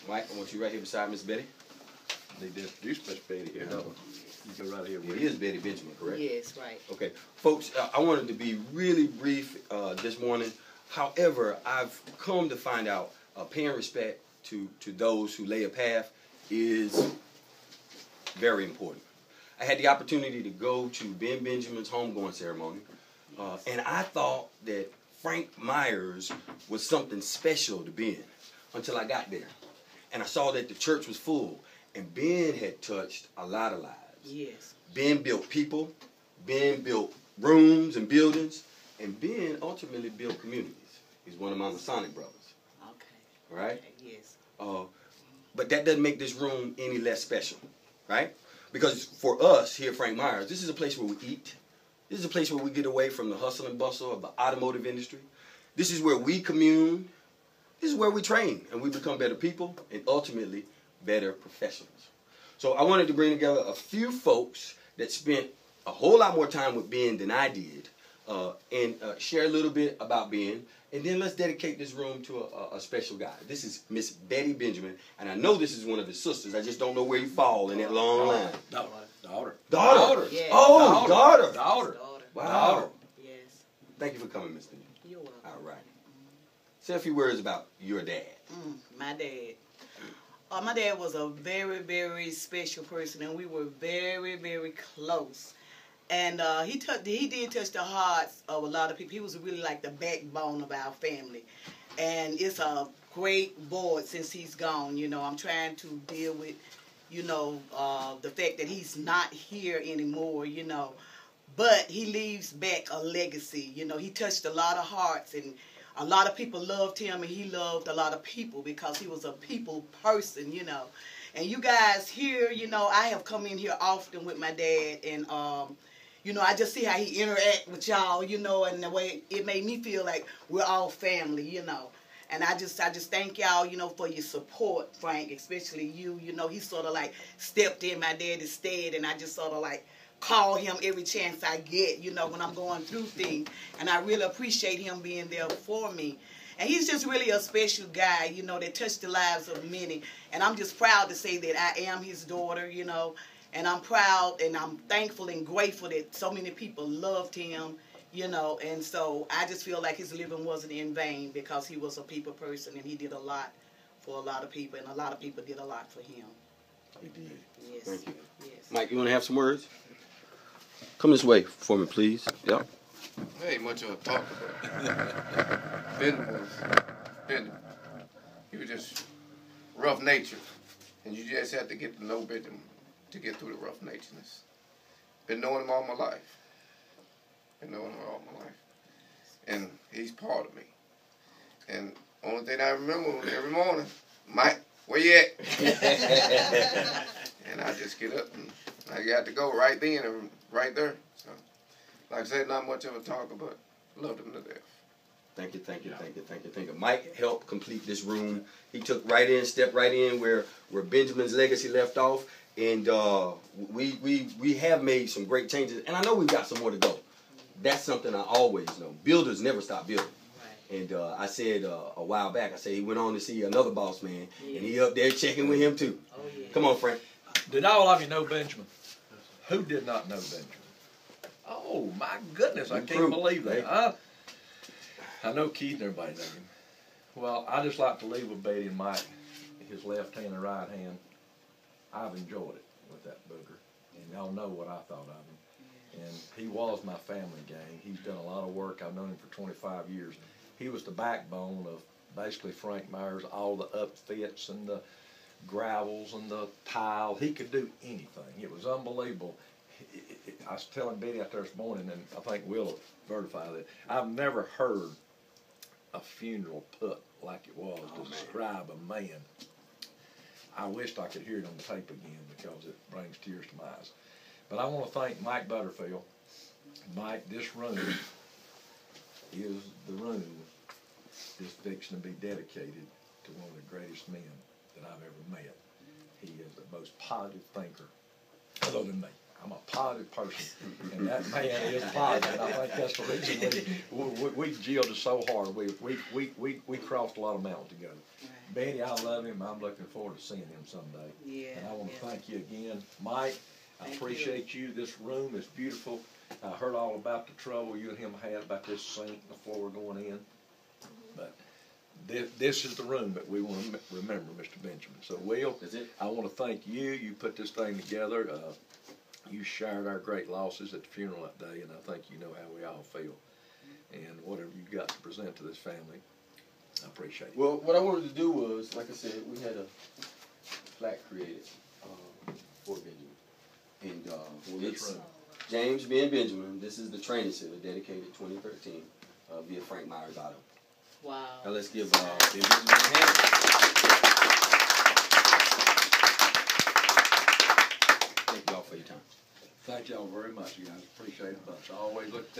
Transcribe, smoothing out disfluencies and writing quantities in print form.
Mike, I want you right here beside Miss Betty. Need to introduce Miss Betty here. No. You go right here. It is Betty Benjamin, correct? Yes, right. Okay. Folks, I wanted to be really brief this morning. However, I've come to find out paying respect to those who lay a path is very important. I had the opportunity to go to Ben Benjamin's homegoing ceremony, and I thought that Frank Myers was something special to Ben until I got there. And I saw that the church was full, and Ben had touched a lot of lives. Yes. Ben built people, Ben built rooms and buildings, and Ben ultimately built communities. He's one of my Masonic brothers. Okay. Right? Okay, yes. But that doesn't make this room any less special, right? Because for us here at Frank Myers, this is a place where we eat. This is a place where we get away from the hustle and bustle of the automotive industry. This is where we commune. This is where we train and we become better people and ultimately better professionals. So I wanted to bring together a few folks that spent a whole lot more time with Ben than I did and share a little bit about Ben. And then let's dedicate this room to a special guy. This is Miss Betty Benjamin. And I know this is one of his sisters. I just don't know where you fall in that long line. Daughter. Daughter. Yes. Oh, daughter. Daughter. Wow. Daughter. Yes. Thank you for coming, Miss Benjamin. You're welcome. All right. Say a few words about your dad. My dad. My dad was a very, very special person, and we were very, very close. And he did touch the hearts of a lot of people. He was really like the backbone of our family. And it's a great void since he's gone. You know, I'm trying to deal with, you know, the fact that he's not here anymore, you know. But he leaves back a legacy. You know, he touched a lot of hearts, and a lot of people loved him, and he loved a lot of people because he was a people person, you know. And you guys here, you know, I have come in here often with my dad, and you know, I just see how he interact with y'all, you know, and the way it made me feel like we're all family, you know. And I just thank y'all, you know, for your support, Frank, especially you. You know, he sort of like stepped in my daddy's stead, and I just sort of like call him every chance I get, you know, when I'm going through things. And I really appreciate him being there for me. And he's just really a special guy, you know, that touched the lives of many. And I'm just proud to say that I am his daughter, you know. And I'm proud and I'm thankful and grateful that so many people loved him, you know. And so I just feel like his living wasn't in vain because he was a people person and he did a lot for a lot of people. And a lot of people did a lot for him. He did. Yes. Thank you. Yes. Mike, you want to have some words? Come this way for me, please. Yep. There ain't much of a talk about. Ben, he was just rough natured. And you just have to get to know Benjamin to get through the rough naturedness. Been knowing him all my life. And he's part of me. And only thing I remember was every morning, Mike, where you at? And I just get up and I got to go right then and right there. So, like I said, not much of a talker, but loved him to death. Thank you. Mike helped complete this room. He took stepped right in where Benjamin's legacy left off. And we have made some great changes. And I know we've got some more to go. That's something I always know. Builders never stop building. Right. And I said a while back, I said he went on to see another boss man. Yeah. And he up there checking with him too. Oh, yeah. Come on, Frank. Did all of you know Benjamin? Who did not know Benjamin? Oh, my goodness. I can't believe that. I know Keith and everybody knows him. Well, I just like to leave with Betty and Mike, his left hand and right hand. I've enjoyed it with that booger. And y'all know what I thought of him. And he was my family gang. He's done a lot of work. I've known him for 25 years. He was the backbone of basically Frank Myers, all the upfits and the gravels and the tile. He could do anything. It was unbelievable. I was telling Betty out there this morning, and I think Will verify that, I've never heard a funeral put like it was to describe a man. I wished I could hear it on the tape again because it brings tears to my eyes. But I want to thank Mike Butterfield. Mike, this room is the room that's fixing to be dedicated to one of the greatest men that I've ever met. He is the most positive thinker other than me. I'm a positive person, and that man is positive. And I think that's the reason we gelled so hard. We crossed a lot of mountains together. Right. Benny, I love him. I'm looking forward to seeing him someday. Yeah. And I want to thank you again, Mike. I appreciate you. This room is beautiful. I heard all about the trouble you and him had about this sink and the floor going in, but this is the room that we want to remember, Mr. Benjamin. So, Will, I want to thank you. You put this thing together. You shared our great losses at the funeral that day, and I think you know how we all feel. And whatever you got to present to this family, I appreciate it. Well, what I wanted to do was, like I said, we had a plaque created for Benjamin. And it's James Ben Benjamin. This is the training center dedicated 2013 via Frank Myers Auto. Wow. Now let's give Ben Benjamin a hand. Thank y'all for your time. Thank y'all very much, you guys. Appreciate it a bunch. I always look at that.